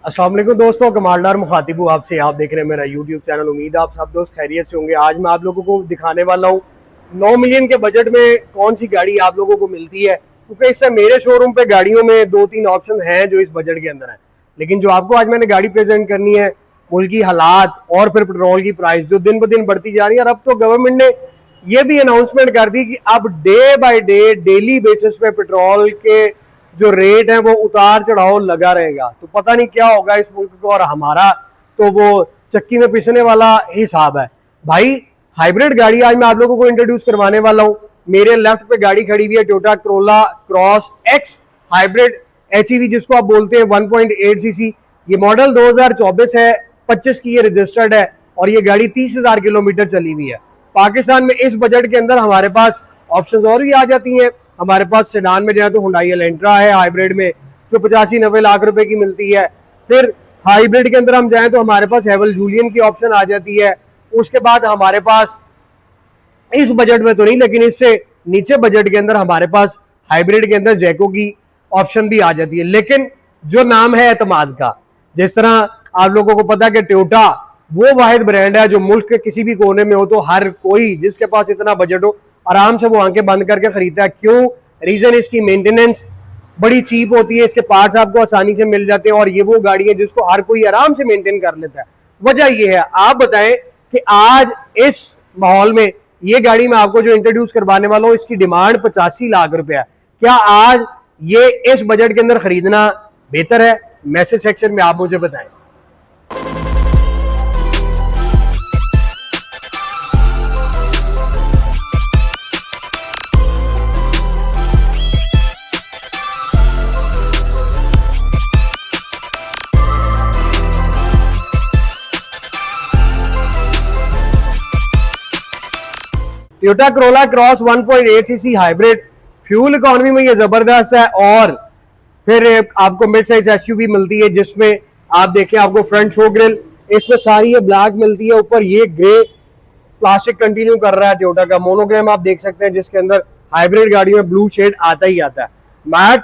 अस्सलाम वालेकुम दोस्तों, कमालदार मुखातिब हूँ आपसे। आप देख रहे हैं मेरा यूट्यूब चैनल। उम्मीद है आप सब दोस्त खैरियत से होंगे। आज मैं आप लोगों को दिखाने वाला हूँ 9 मिलियन के बजट में कौन सी गाड़ी आप लोगों को मिलती है, क्योंकि इससे मेरे शोरूम पे गाड़ियों में 2-3 ऑप्शन हैं जो इस बजट के अंदर है। लेकिन जो आपको आज मैंने गाड़ी प्रेजेंट करनी है, मुल्क की हालात और फिर पेट्रोल की प्राइस जो दिन ब दिन बढ़ती जा रही है, और अब तो गवर्नमेंट ने ये भी अनाउंसमेंट कर दी कि अब day by day daily basis पे पेट्रोल के जो रेट है वो उतार चढ़ाव लगा रहेगा। तो पता नहीं क्या होगा इस मुल्क को, और हमारा तो वो चक्की में पिसने वाला हिसाब है भाई। हाइब्रिड गाड़ी आज मैं आप लोगों को इंट्रोड्यूस करवाने वाला हूँ। मेरे लेफ्ट पे गाड़ी खड़ी हुई है Toyota Corolla Cross X hybrid HEV, जिसको आप बोलते हैं 1.8 सीसी। ये मॉडल 2024 है, 25 की ये रजिस्टर्ड है, और ये गाड़ी 30,000 किलोमीटर चली हुई है। पाकिस्तान में इस बजट के अंदर हमारे पास ऑप्शंस और भी आ जाती हैं। हमारे पास सेडान में जाए तो हुंडई एलेंट्रा है हाइब्रिड में, जो 85-90 लाख रुपए की मिलती है। फिर हाइब्रिड के अंदर हम जाएं तो हमारे पास हेवल जूलियन की ऑप्शन आ जाती है। उसके बाद हमारे पास इस बजट में तो नहीं, लेकिन इससे नीचे बजट के अंदर हमारे पास हाइब्रिड के अंदर जैको की ऑप्शन भी आ जाती है। लेकिन जो नाम है एतमाद का, जिस तरह आप लोगों को पता है कि टोयोटा वो वाहिद ब्रांड है जो मुल्क के किसी भी कोने में हो तो हर कोई जिसके पास इतना बजट हो आराम से वो आंखें बंद करके खरीदता है। क्यों? रीजन इसकी मेंटेनेंस बड़ी चीप होती है, इसके पार्ट्स आपको आसानी से मिल जाते हैं, और ये वो गाड़ी है जिसको हर कोई आराम से मेंटेन कर लेता है। वजह ये है, आप बताएं कि आज इस माहौल में ये गाड़ी मैं आपको जो इंट्रोड्यूस करवाने वाला हूँ, इसकी डिमांड 85 लाख रुपए है। क्या आज ये इस बजट के अंदर खरीदना बेहतर है? मैसेज सेक्शन में आप मुझे बताएं। Toyota Corolla cross 1.8 CC hybrid, fuel economy में ये जबरदस्त है। और फिर आपको मिड साइज एसयूवी मिलती है, जिसमें आप देखें आपको फ्रंट शो ग्रिल इसमें सारी ये ब्लैक मिलती है, ऊपर ये ग्रे प्लास्टिक कंटिन्यू कर रहा है टोयोटा का। मोनोग्राम आप देख सकते हैं, जिसके अंदर हाइब्रिड गाड़ी में ब्लू शेड आता ही आता है। मैट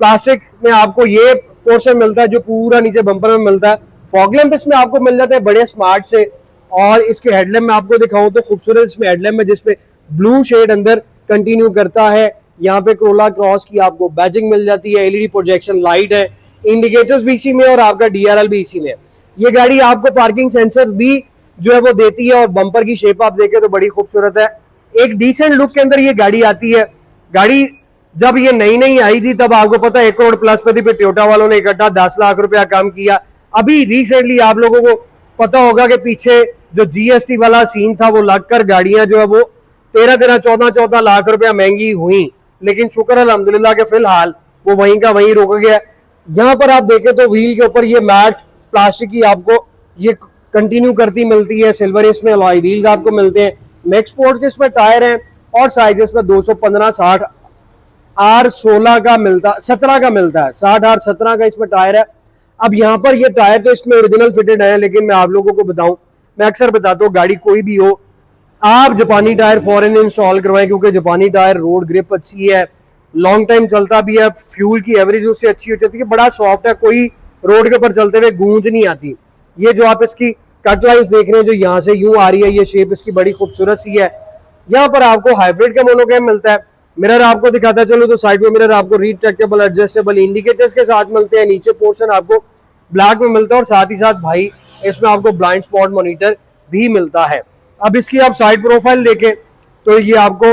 प्लास्टिक में आपको ये पोर्शन मिलता है जो पूरा नीचे बम्पर में मिलता है। फॉग लैंप इसमें आपको मिल जाता है बड़े स्मार्ट से, और इसके हेडलैम्प में आपको दिखाऊं तो खूबसूरत इसमें हेडलैम्प है जिसपे ब्लू शेड अंदर कंटिन्यू करता है। यहाँ पे कोरोला क्रॉस की आपको बैजिंग मिल जाती है, एलईडी प्रोजेक्शन लाइट है, इंडिकेटर्स भी इसी में, और आपका डीआरएल भी इसी में। ये गाड़ी आपको पार्किंग सेंसर भी जो है वो देती है, और बम्पर की शेप आप देखें तो बड़ी खूबसूरत है। एक डिसेंट लुक के अंदर ये गाड़ी आती है। गाड़ी जब ये नई नई आई थी तब आपको पता है 1 करोड़ प्लस पे थी, फिर टोयोटा वालों ने इकट्ठा 10 लाख रुपया कम किया। अभी रिसेंटली आप लोगों को पता होगा कि पीछे जो जीएसटी वाला सीन था वो लगकर गाड़ियां जो है वो 13-14 लाख रुपया महंगी हुई, लेकिन शुक्र अल्हम्दुलिल्लाह के फिलहाल वो वहीं का वहीं रुक गया। यहाँ पर आप देखें तो व्हील के ऊपर ये मैट प्लास्टिक की आपको ये कंटिन्यू करती मिलती है। सिल्वर इसमें अलॉय व्हील्स आपको मिलते हैं। मैक्स स्पोर्ट्स के इसमें टायर हैं, और साइज इसमें 215/60 R16 का मिलता 17 का मिलता है, 60 R17 का इसमें टायर है। अब यहाँ पर ये टायर तो इसमें ओरिजिनल फिटेड है, लेकिन मैं आप लोगों को बताऊं, मैं अक्सर बताता हूँ गाड़ी कोई भी हो आप जापानी टायर फॉरेन इंस्टॉल करवाएं, क्योंकि जापानी टायर रोड ग्रिप अच्छी है, लॉन्ग टाइम चलता भी है, फ्यूल की एवरेज उससे अच्छी हो जाती है, बड़ा सॉफ्ट है, कोई रोड के ऊपर चलते हुए गूंज नहीं आती। ये जो आप इसकी कट लाइन्स देख रहे हैं जो यहाँ से यूं आ रही है, ये शेप इसकी बड़ी खूबसूरत सी है। यहाँ पर आपको हाइब्रिड का मोनोग्राम मिलता है। मिरर आपको दिखाता चलो तो साइड में मिरर आपको रिट्रैक्टेबल एडजस्टेबल इंडिकेटर्स के साथ मिलते हैं। नीचे पोर्शन आपको ब्लैक में मिलता है, और साथ ही साथ भाई इसमें आपको ब्लाइंड स्पॉट मॉनिटर भी मिलता है। अब इसकी आप साइड प्रोफाइल देखें तो ये आपको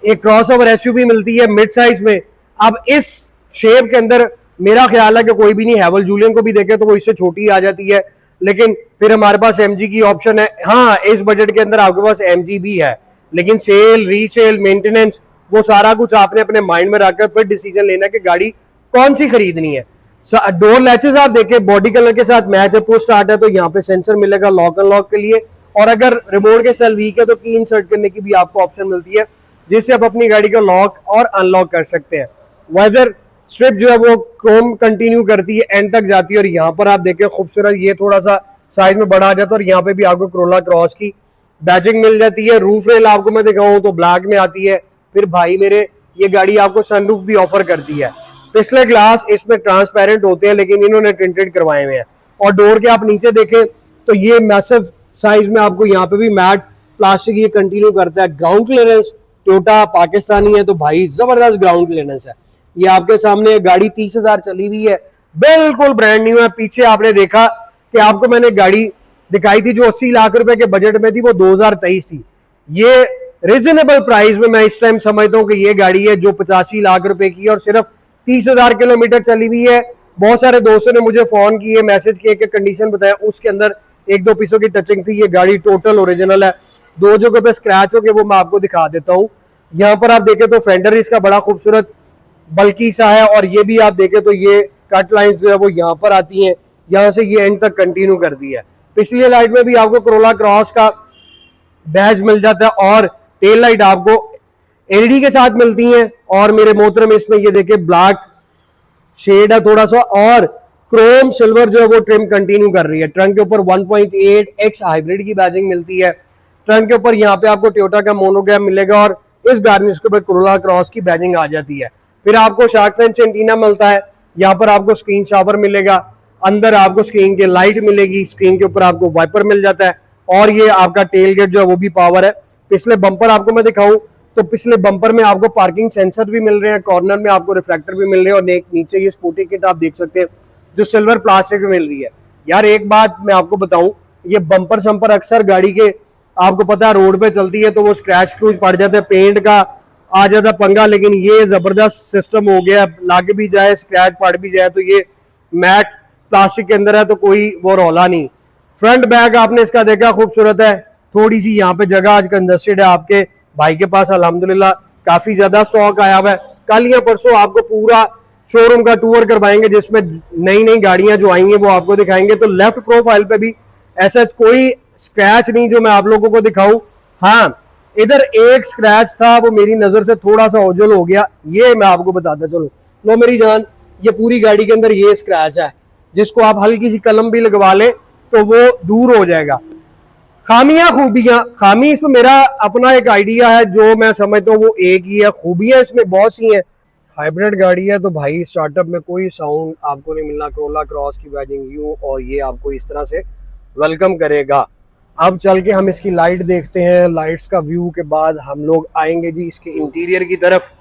एक क्रॉसओवर एसयूवी मिलती है मिड साइज में। अब इस शेप के अंदर मेरा ख्याल है कि कोई भी नहीं, हेवल जूलियन को भी देखें तो वो इससे छोटी आ जाती है, लेकिन फिर हमारे पास एमजी की ऑप्शन है। हाँ, इस बजट के अंदर आपके पास एमजी भी है, लेकिन सेल रीसेल मेंटेनेंस वो सारा कुछ आपने अपने माइंड में रखकर फिर डिसीजन लेना कि गाड़ी कौन सी खरीदनी है। डोर लैचेस आप देखें बॉडी कलर के साथ मैच है। पुश स्टार्ट है तो यहाँ पे सेंसर मिलेगा लॉक अनलॉक के लिए, और अगर रिमोट के सेल वीक है तो की इंसर्ट करने की भी आपको ऑप्शन मिलती है, जिससे आप अपनी गाड़ी को लॉक और अनलॉक कर सकते हैं। वेदर स्ट्रिप जो है वो क्रोम कंटिन्यू करती है, एंड तक जाती है, और यहाँ पर आप देखें खूबसूरत ये थोड़ा सा साइज में बड़ा आ जाता है, और यहाँ पे भी आपको कोरोला क्रॉस की बैजिंग मिल जाती है। रूफ रेल आपको मैं दिखाऊं तो ब्लैक में आती है। फिर भाई मेरे ये गाड़ी आपको सनरूफ भी ऑफर करती है। पिछले ग्लास इसमें ट्रांसपेरेंट होते हैं लेकिन इन्होंने टिंटेड करवाए हुए हैं। और डोर के आप नीचे देखें तो ये मैसिव साइज में आपको यहाँ पे भी मैट प्लास्टिक ये कंटिन्यू करता है। ग्राउंड क्लियरेंस टोयोटा पाकिस्तानी है तो भाई जबरदस्त ग्राउंड क्लियरेंस है। ये आपके सामने गाड़ी 30,000 चली हुई है, बिल्कुल ब्रांड न्यू है। पीछे आपने देखा कि आपको मैंने गाड़ी दिखाई थी जो 80 लाख रुपए के बजट में थी, वो 2023 थी। ये रिजनेबल प्राइस में मैं इस टाइम समझता हूँ कि ये गाड़ी है जो 85 लाख रुपए की और सिर्फ 30,000 किलोमीटर चली हुई है। बहुत सारे दोस्तों ने मुझे फोन किए, मैसेज किए कि कंडीशन बताया, उसके अंदर एक दो पीसों की टचिंग थी। ये गाड़ी टोटल ओरिजिनल है। दो जगह पे स्क्रैच हो गए वो मैं आपको दिखा देता हूँ। यहाँ पर आप देखें तो फेंडर इसका बड़ा खूबसूरत बल्कि सा है और ये भी आप देखें तो ये कट लाइंस जो है वो यहाँ पर आती हैं, यहाँ से ये एंड तक कंटिन्यू कर दी है। पिछली लाइट में भी आपको कोरोला क्रॉस का बैज मिल जाता है और टेल लाइट आपको एलईडी के साथ मिलती हैं। और मेरे मोहतरम इसमें ये देखें ब्लैक शेड है थोड़ा सा और क्रोम सिल्वर जो है वो ट्रिम कंटिन्यू कर रही है। ट्रंक के ऊपर 1.8x हाइब्रिड की बैजिंग मिलती है। ट्रंक के ऊपर यहाँ पे आपको टोयोटा का मोनोग्राम मिलेगा और इस गार्निश के ऊपर कोरोला क्रॉस की बैजिंग आ जाती है। फिर आपको शार्क फिन एंटीना मिलता है। यहाँ पर आपको स्क्रीन शावर मिलेगा, अंदर आपको स्क्रीन के लाइट मिलेगी, स्क्रीन के ऊपर आपको वाइपर मिल जाता है और ये आपका टेल गेट जो है वो भी पावर है। पिछले बम्पर आपको मैं दिखाऊं तो पिछले बम्पर में आपको पार्किंग सेंसर भी मिल रहे हैं, कॉर्नर में आपको रिफ्लेक्टर भी मिल रहे हैं और नीचे ये स्पोर्टी किट आप देख सकते हैं जो सिल्वर प्लास्टिक में मिल रही है। यार एक बात मैं आपको बताऊं, ये बम्पर शंपर अक्सर गाड़ी के आपको पता है रोड पे चलती है तो वो स्क्रैच क्रूच पड़ जाते हैं, पेंट का आ जाता पंगा, लेकिन ये जबरदस्त सिस्टम हो गया। लग भी जाए स्क्रैच पड़ भी जाए तो ये मैट प्लास्टिक के अंदर है तो कोई वो रौला नहीं। फ्रंट बैग आपने इसका देखा खूबसूरत है, थोड़ी सी यहाँ पे जगह आज कंजस्टेड है। आपके भाई के पास अल्हम्दुलिल्लाह काफी ज्यादा स्टॉक आया हुआ है। कल या परसों आपको पूरा शोरूम का टूर करवाएंगे जिसमें नई नई गाड़ियां जो आई हैं वो आपको दिखाएंगे। तो लेफ्ट प्रोफाइल पे भी ऐसा कोई स्क्रैच नहीं जो मैं आप लोगों को दिखाऊं। हाँ, इधर एक स्क्रैच था वो मेरी नजर से थोड़ा सा ओझल हो गया, ये मैं आपको बताता चलो। लो मेरी जान, ये पूरी गाड़ी के अंदर ये स्क्रैच है जिसको आप हल्की सी कलम भी लगवा लें तो वो दूर हो जाएगा। खामियां खूबियां, खामी इसमें मेरा अपना एक आइडिया है जो मैं समझता हूँ वो एक ही है, खूबियां इसमें बहुत सी हैं। हाइब्रिड गाड़ी है तो भाई स्टार्टअप में कोई साउंड आपको नहीं मिलना, कोरोला क्रॉस की बैजिंग यूं और ये आपको इस तरह से वेलकम करेगा। अब चल के हम इसकी लाइट देखते हैं। लाइट्स का व्यू के बाद हम लोग आएंगे जी इसके इंटीरियर की तरफ।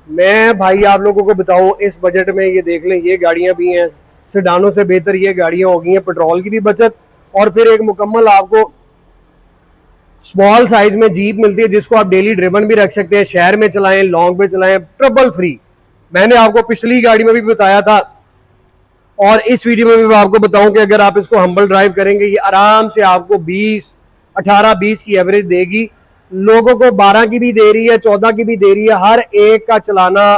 मैं भाई आप लोगों को बताऊं इस बजट में ये देख लें, ये गाड़ियां भी हैं, सेडानों से बेहतर ये गाड़ियां हो गई हैं, पेट्रोल की भी बचत और फिर एक मुकम्मल आपको स्मॉल साइज में जीप मिलती है जिसको आप डेली ड्रिवन भी रख सकते हैं, शहर में चलाएं, लॉन्ग पे चलाएं, ट्रबल फ्री। मैंने आपको पिछली गाड़ी में भी बताया था और इस वीडियो में भी मैं आपको बताऊं कि अगर आप इसको हम्बल ड्राइव करेंगे ये आराम से आपको 18-20 की एवरेज देगी। लोगों को 12 की भी दे रही है, 14 की भी दे रही है। हर एक का चलाना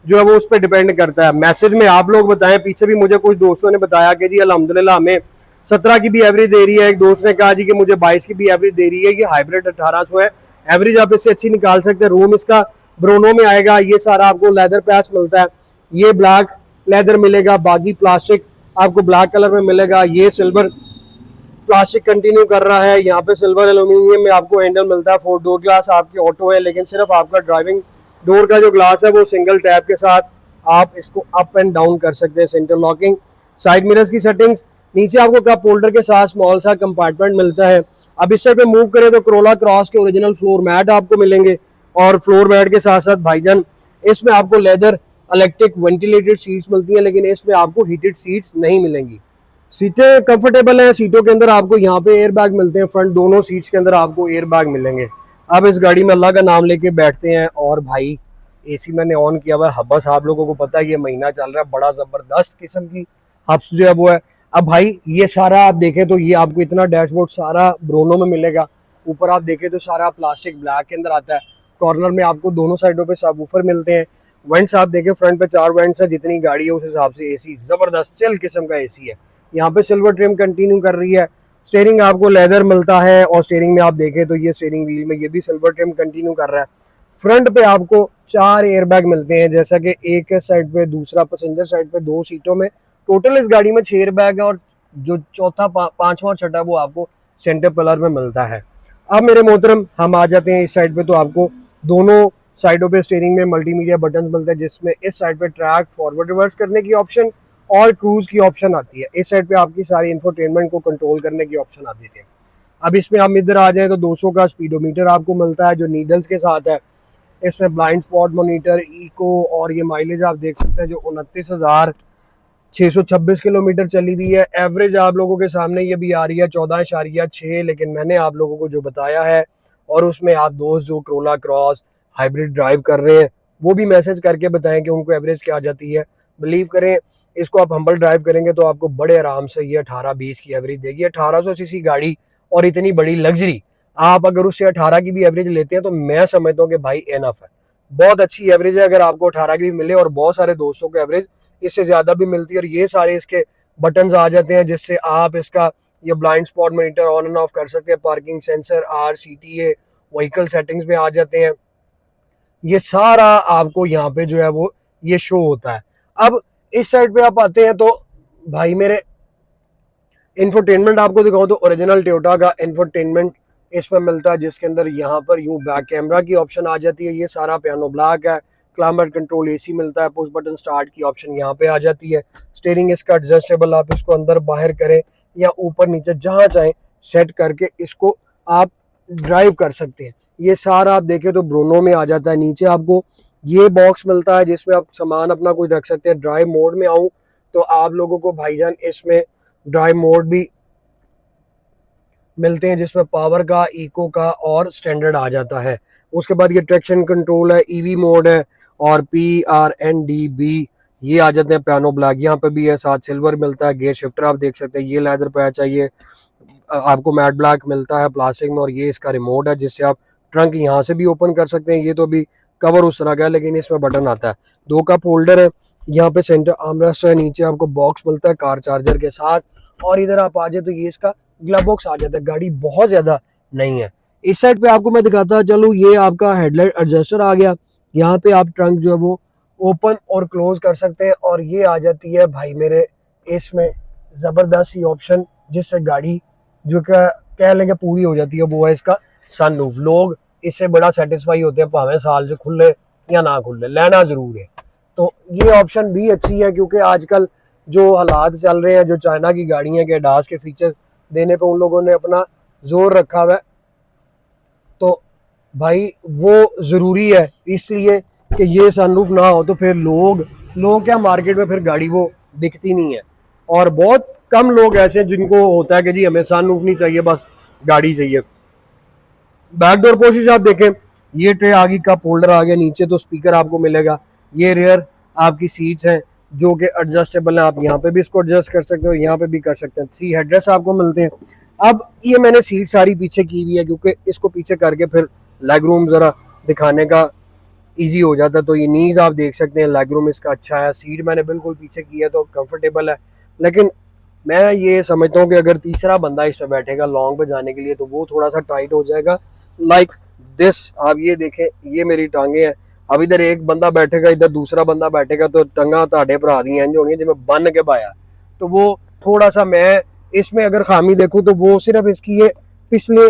जो है वो उस पर डिपेंड करता है। मैसेज में आप लोग बताएं, पीछे भी मुझे कुछ दोस्तों ने बताया कि जी अल्हम्दुलिल्लाह हमें 17 की भी एवरेज दे रही है। एक दोस्त ने कहा जी कि मुझे 22 की भी एवरेज दे रही है। ये हाइब्रिड 1800 है, एवरेज आप इससे अच्छी निकाल सकते हैं। रूम इसका ब्रोनो में आएगा। ये सारा आपको लेदर पैच मिलता है, ये ब्लैक लेदर मिलेगा, बाकी प्लास्टिक आपको ब्लैक कलर में मिलेगा। ये सिल्वर प्लास्टिक कंटिन्यू कर रहा है। यहाँ पे सिल्वर एल्यूमिनियम में आपको हैंडल मिलता है। 4 डोर ग्लास आपकी ऑटो है लेकिन सिर्फ आपका ड्राइविंग डोर का जो ग्लास है वो सिंगल टैप के साथ आप इसको अप एंड डाउन कर सकते हैं। सेंटर लॉकिंग, साइड मिरर्स की सेटिंग्स, नीचे आपको कप होल्डर के साथ स्मॉल सा कंपार्टमेंट मिलता है। अब इस साइड पे मूव करें तो कोरोला क्रॉस के ओरिजिनल फ्लोर मैट आपको मिलेंगे और फ्लोर मैट के साथ साथ भाईजान इसमें आपको लेदर इलेक्ट्रिक वेंटिलेटेड सीट्स मिलती हैं लेकिन इसमें आपको हीटेड सीट्स नहीं मिलेंगी। सीटें कंफर्टेबल हैं, सीटों के अंदर आपको यहाँ पे एयर बैग मिलते हैं, फ्रंट दोनों सीट्स के अंदर आपको एयर बैग मिलेंगे। अब इस गाड़ी में अल्लाह का नाम लेके बैठते हैं और भाई एसी मैंने ऑन किया हुआ है। हब्स आप लोगों को पता है ये महीना चल रहा है, बड़ा जबरदस्त किस्म की हब्स जो है वो है। अब भाई ये सारा आप देखें तो ये आपको इतना डैशबोर्ड सारा ब्रोनो में मिलेगा। ऊपर आप देखें तो सारा प्लास्टिक ब्लैक के अंदर आता है। कॉर्नर में आपको दोनों साइडों पे सबवूफर मिलते हैं। वेंट्स आप देखें फ्रंट पे 4 वेंट्स है, जितनी गाड़ी है उस हिसाब से एसी जबरदस्त चिल किस्म का एसी है। यहाँ पे सिल्वर ट्रिम कंटिन्यू कर रही है। स्टीयरिंग आपको लेदर मिलता है और स्टीयरिंग में आप देखें तो ये स्टीयरिंग व्हील में ये भी सिल्वर ट्रिम कंटिन्यू कर रहा है। फ्रंट पे आपको 4 एयरबैग मिलते हैं, जैसा कि एक साइड पे, दूसरा पैसेंजर साइड पे 2 सीटों में। टोटल इस गाड़ी में 6 एयरबैग है और जो चौथा, पांचवा और छठा वो आपको सेंटर पिलर में मिलता है। अब मेरे मोहतरम हम आ जाते हैं इस साइड पे तो आपको दोनों साइडों पे स्टीयरिंग में मल्टीमीडिया बटन मिलते हैं, जिसमें इस साइड पे ट्रैक फॉरवर्ड रिवर्स करने की ऑप्शन और क्रूज की ऑप्शन आती है। इस साइड पे आपकी सारी इंफोटेनमेंट को कंट्रोल करने की ऑप्शन आती है। अब इसमें हम इधर आ जाए तो 200 का स्पीडोमीटर आपको मिलता है जो नीडल्स के साथ है। इसमें ब्लाइंड स्पॉट मॉनिटर, इको, और ये माइलेज आप देख सकते हैं जो 29,626 किलोमीटर चली हुई है। एवरेज आप लोगों के सामने ये भी आ रही है 14.6, लेकिन मैंने आप लोगों को जो बताया है, और उसमें आप दोस्त जो करोला क्रॉस हाइब्रिड ड्राइव कर रहे हैं वो भी मैसेज करके बताएं कि उनको एवरेज क्या आ जाती है। बिलीव करें, इसको आप हम्बल ड्राइव करेंगे तो आपको बड़े आराम से ये 18-20 की एवरेज देगी। 1800 सीसी गाड़ी और इतनी बड़ी लग्जरी, आप अगर उससे 18 की भी एवरेज लेते हैं तो मैं समझता हूँ कि भाई एनफ है, बहुत अच्छी एवरेज है। अगर आपको 18 की भी मिले, और बहुत सारे दोस्तों को एवरेज इससे ज्यादा भी मिलती है। और ये सारे इसके बटन्स आ जाते हैं जिससे आप इसका ये blind spot monitor on end of कर सकते हैं। Parking sensor, RCTA, vehicle settings में आ जाते हैं। ये सारा आपको यहाँ पे जो है वो ये शो होता है। अब इस साइड पे आप आते हैं तो भाई मेरे इंफोटेनमेंट आपको दिखाऊं तो ओरिजिनल टोयोटा का इंफोटेनमेंट इसमें मिलता है, जिसके अंदर यहाँ पर यूं बैक कैमरा की ऑप्शन आ जाती है। ये सारा पियानो ब्लैक है। क्लाइमेट कंट्रोल AC मिलता है। पुश बटन स्टार्ट की ऑप्शन यहाँ पे आ जाती है। स्टीयरिंग इसका एडजस्टेबल, आप इसको अंदर बाहर करें या ऊपर नीचे जहाँ चाहें सेट करके इसको आप ड्राइव कर सकते हैं। ये सारा आप देखें तो ब्रोनो में आ जाता है। नीचे आपको ये बॉक्स मिलता है जिसमें आप सामान अपना कुछ रख सकते हैं। ड्राइव मोड में आऊँ तो आप लोगों को भाईजान इसमें ड्राइव मोड भी मिलते हैं, जिसमें पावर का, इको का और स्टैंडर्ड आ जाता है। उसके बाद ये ट्रैक्शन कंट्रोल है, EV मोड है, और PRNDB ये आ जाते हैं। पियानो ब्लैक यहाँ पे भी है, साथ सिल्वर मिलता है। गियर शिफ्टर आप देख सकते हैं, ये लेदर पैच चाहिए आपको, मैट ब्लैक मिलता है प्लास्टिक में। और ये इसका रिमोट है जिससे आप ट्रंक यहाँ से भी ओपन कर सकते हैं। ये तो भी कवर उस तरह का है, लेकिन इसमें बटन आता है। 2 कप होल्डर है, यहाँ पे सेंटर आर्मरेस्ट है, नीचे आपको बॉक्स मिलता है कार चार्जर के साथ। और इधर आप आ जाए तो ये इसका ग्लव बॉक्स आ जाता है। गाड़ी बहुत ज्यादा नहीं है। इस साइड पे आपको मैं दिखाता चलूँ, ये आपका हेडलाइट एडजस्टर आ गया। यहाँ पे आप ट्रंक जो है वो ओपन और क्लोज कर सकते हैं। और ये आ जाती है भाई मेरे इसमें जबरदस्त सी ऑप्शन, जिससे गाड़ी जो कह लेंगे पूरी हो जाती है, वो है इसका सनरूफ। लोग इससे बड़ा सेटिस्फाई होते हैं, भावे साल से खुले या ना खुले, लेना जरूर है। तो ये ऑप्शन भी अच्छी है, क्योंकि आजकल जो हालात चल रहे हैं, जो चाइना की गाड़ियां के डास के फीचर देने पे उन लोगों ने अपना जोर रखा हुआ है, तो भाई वो जरूरी है। इसलिए कि ये सनरूफ ना हो तो फिर लोग क्या मार्केट में फिर गाड़ी वो बिकती नहीं है। और बहुत कम लोग ऐसे हैं जिनको होता है कि जी हमें सनरूफ नहीं चाहिए, बस गाड़ी चाहिए। बैकडोर पोर्शन आप देखें, ये ट्रे आगे कप होल्डर आ गया, नीचे तो स्पीकर आपको मिलेगा। ये रेयर आपकी सीट्स हैं जो कि एडजस्टेबल है, आप यहाँ पे भी इसको एडजस्ट कर सकते हो, यहाँ पे भी कर सकते हैं। 3 हेडरेस्ट आपको मिलते हैं। अब ये मैंने सीट सारी पीछे की हुई है, क्योंकि इसको पीछे करके फिर लेग रूम जरा दिखाने का इजी हो जाता है। तो ये नीज आप देख सकते हैं, लेग रूम इसका अच्छा है। सीट मैंने बिल्कुल पीछे की है तो कंफर्टेबल है। लेकिन मैं ये समझता हूँ कि अगर तीसरा बंदा इस पर बैठेगा लॉन्ग पे जाने के लिए तो वो थोड़ा सा टाइट हो जाएगा। लाइक दिस, आप ये देखें, ये मेरी टांगे हैं। अब इधर एक बंदा बैठेगा, इधर दूसरा बंदा बैठेगा, तो टंगा ताड़े भरा दी इंज होनी जिसमें बन के पाया। तो वो थोड़ा सा, मैं इसमें अगर खामी देखूँ तो वो सिर्फ इसकी ये पिछले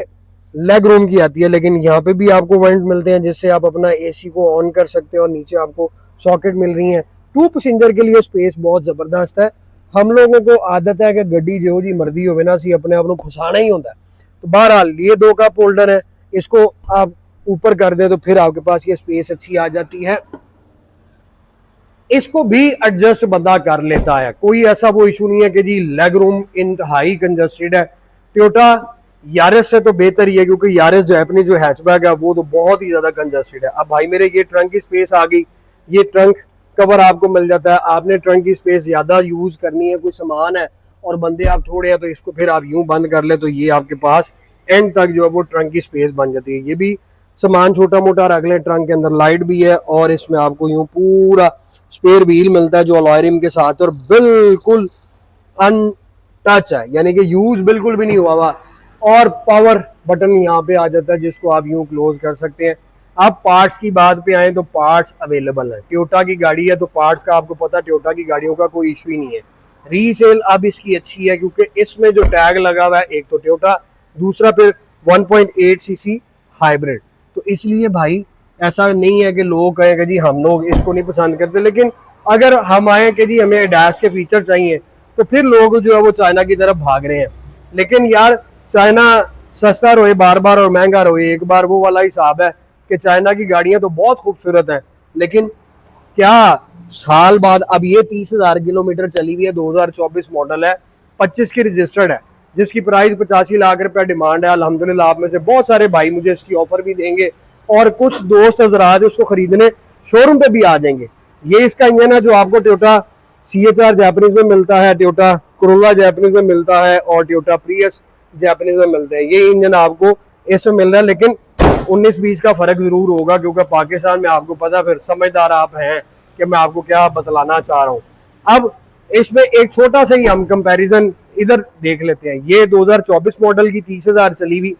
लेग रूम की आती है। लेकिन यहाँ पे भी आपको वेंट मिलते हैं जिससे आप अपना AC को ऑन कर सकते हैं, और नीचे आपको सॉकेट मिल रही है। 2 पैसेंजर के लिए स्पेस बहुत जबरदस्त है। हम लोगों को आदत है कि गड्डी जो जी मर्जी हो ना, सी अपने आप को फसाना ही होता है। तो बहरहाल ये 2 कप होल्डर है, इसको आप ऊपर कर दे तो फिर आपके पास ये स्पेस अच्छी आ जाती है। इसको भी एडजस्ट बंदा कर लेता है, कोई ऐसा वो इशू नहीं है कि जी लेग रूम इंतहाई कंजस्टेड है। टोयोटा यारिस से तो बेहतर ही है, क्योंकि यारिस जो अपनी जो हैचबैक है वो तो बहुत ही ज्यादा कंजस्टेड है। अब भाई मेरे ये ट्रंक की स्पेस आ गई, ये ट्रंक कवर आपको मिल जाता है। आपने ट्रंक की स्पेस ज्यादा यूज करनी है, कोई सामान है और बंदे आप थोड़े हैं, तो इसको फिर आप यूं बंद कर ले तो ये आपके पास एंड तक जो है वो ट्रंक की स्पेस बन जाती है। ये भी सामान छोटा मोटा रख लें। ट्रंक के अंदर लाइट भी है, और इसमें आपको यूं पूरा स्पेयर व्हील मिलता है जो अलॉय रिम के साथ, और बिल्कुल अनटच है, यानी कि यूज बिल्कुल भी नहीं हुआ हुआ। और पावर बटन यहाँ पे आ जाता है जिसको आप यूं क्लोज कर सकते हैं। अब पार्ट्स की बात पे आए तो पार्ट्स अवेलेबल है। टोयोटा की गाड़ी है तो पार्ट्स का आपको पता, टोयोटा की गाड़ियों का कोई इशू ही नहीं है। रीसेल अब इसकी अच्छी है, क्योंकि इसमें जो टैग लगा हुआ है, एक तो टोयोटा, दूसरा फिर 1.8 सीसी हाइब्रिड। तो इसलिए भाई ऐसा नहीं है कि लोग कहें कि जी हम लोग इसको नहीं पसंद करते, लेकिन अगर हम आए कि जी हमें डैश के फीचर चाहिए तो फिर लोग जो है वो चाइना की तरफ भाग रहे हैं। लेकिन यार चाइना सस्ता रोए बार बार और महंगा रोए एक बार, वो वाला हिसाब है कि चाइना की गाड़ियां तो बहुत खूबसूरत हैं, लेकिन क्या साल बाद अब ये 30,000 किलोमीटर चली हुई है, 2024 मॉडल है, 25 की रजिस्टर्ड है, जिसकी प्राइस 85 लाख रुपया डिमांड है। अल्हम्दुलिल्लाह आप में से बहुत सारे भाई मुझे इसकी ऑफर भी देंगे और कुछ दोस्त हजरात उसको खरीदने शोरूम पे भी आ जाएंगे। ये इसका इंजन है जो आपको टोयोटा CHR जैपनीज में मिलता है, टोयोटा कोरोला जैपनीज में मिलता है और टोयोटा प्रियस जैपनीज में मिलते हैं। ये इंजन आपको इसमें मिल रहा है, लेकिन 19-20 का फर्क जरूर होगा, क्योंकि पाकिस्तान में आपको पता, फिर समझदार आप हैं कि मैं आपको क्या बतलाना चाह रहा हूँ। अब इसमें एक छोटा सा ही हम कंपैरिजन इधर देख लेते हैं। ये 2024 मॉडल की 30,000 चली हुई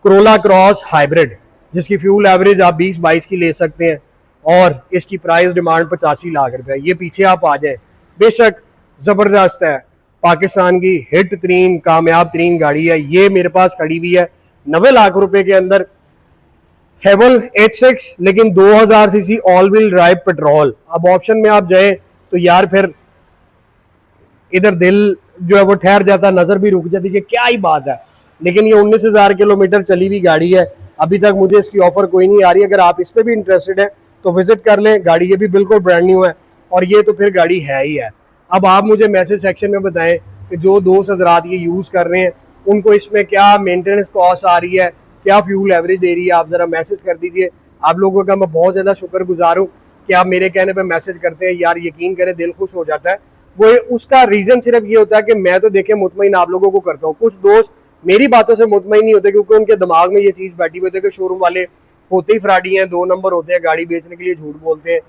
कोरोला क्रॉस हाइब्रिड, जिसकी फ्यूल एवरेज आप 20-22 की ले सकते हैं और इसकी प्राइस डिमांड 85 लाख रुपए। ये पीछे आप आ जाए, बेशक जबरदस्त है, पाकिस्तान की हिट तरीन कामयाब तरीन गाड़ी है। ये मेरे पास खड़ी हुई है 90 लाख रुपए के अंदर, हेवल H6, लेकिन 2000 CC all wheel drive petrol. अब ऑप्शन में आप जाए तो यार फिर इधर दिल जो है वो ठहर जाता, नजर भी रुक जाती कि क्या ही बात है। लेकिन ये 19,000 किलोमीटर चली हुई गाड़ी है, अभी तक मुझे इसकी ऑफर कोई नहीं आ रही। अगर आप इस पर भी इंटरेस्टेड है तो विजिट कर लें, गाड़ी ये भी बिल्कुल ब्रांड न्यू है और ये तो फिर गाड़ी है ही है। अब आप मुझे मैसेज सेक्शन में बताएं कि जो दोस्त हजरात ये यूज़ कर रहे हैं उनको इसमें क्या मेंटेनेंस कॉस्ट आ रही है, क्या फ्यूल एवरेज दे रही है, आप ज़रा मैसेज कर दीजिए। आप लोगों का मैं बहुत ज़्यादा शुक्रगुजार हूँ कि आप मेरे कहने पर मैसेज करते हैं। यार यकीन करें दिल खुश हो जाता है। वो उसका रीज़न सिर्फ ये होता है कि मैं तो देखे मुतमईन आप लोगों को करता हूँ, कुछ दोस्त मेरी बातों से मुतमईन नहीं होते क्योंकि उनके दिमाग में ये चीज़ बैठी हुई होती है कि शोरूम वाले होते ही फ्रॉडी हैं, 2 नंबर होते हैं, गाड़ी बेचने के लिए झूठ बोलते हैं।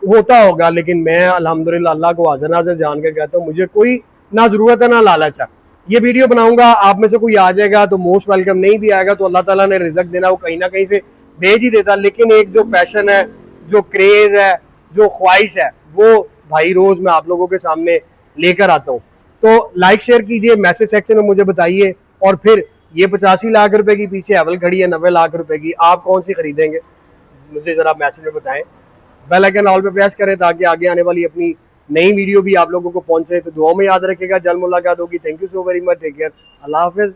होता होगा, लेकिन मैं अल्हम्दुलिल्लाह अल्लाह को हाज़िर नाज़िर जान कर कहता हूँ, मुझे कोई ना ज़रूरत है ना लालच है। ये वीडियो बनाऊंगा, आप में से कोई आ जाएगा तो मोस्ट वेलकम, नहीं भी आएगा तो अल्लाह ताला ने रिज़्क देना, वो कहीं ना कहीं से भेज ही देता। लेकिन एक जो पैशन है, जो क्रेज है, जो ख्वाहिश है, वो भाई रोज मैं आप लोगों के सामने लेकर आता हूँ। तो लाइक शेयर कीजिए, मैसेज सेक्शन में मुझे बताइए। और फिर ये 85 लाख रुपए की पीछे हेवल खड़ी है 90 लाख रुपए की, आप कौन सी खरीदेंगे मुझे जरा मैसेज में बताएं। बेल आइकन ऑल पे प्रेस करें ताकि आगे आने वाली अपनी नई वीडियो भी आप लोगों को पहुंचे। तो दुआ में याद रखिएगा, जल्द मुलाकात होगी। Thank you so very much, take care, अल्लाह हाफिज।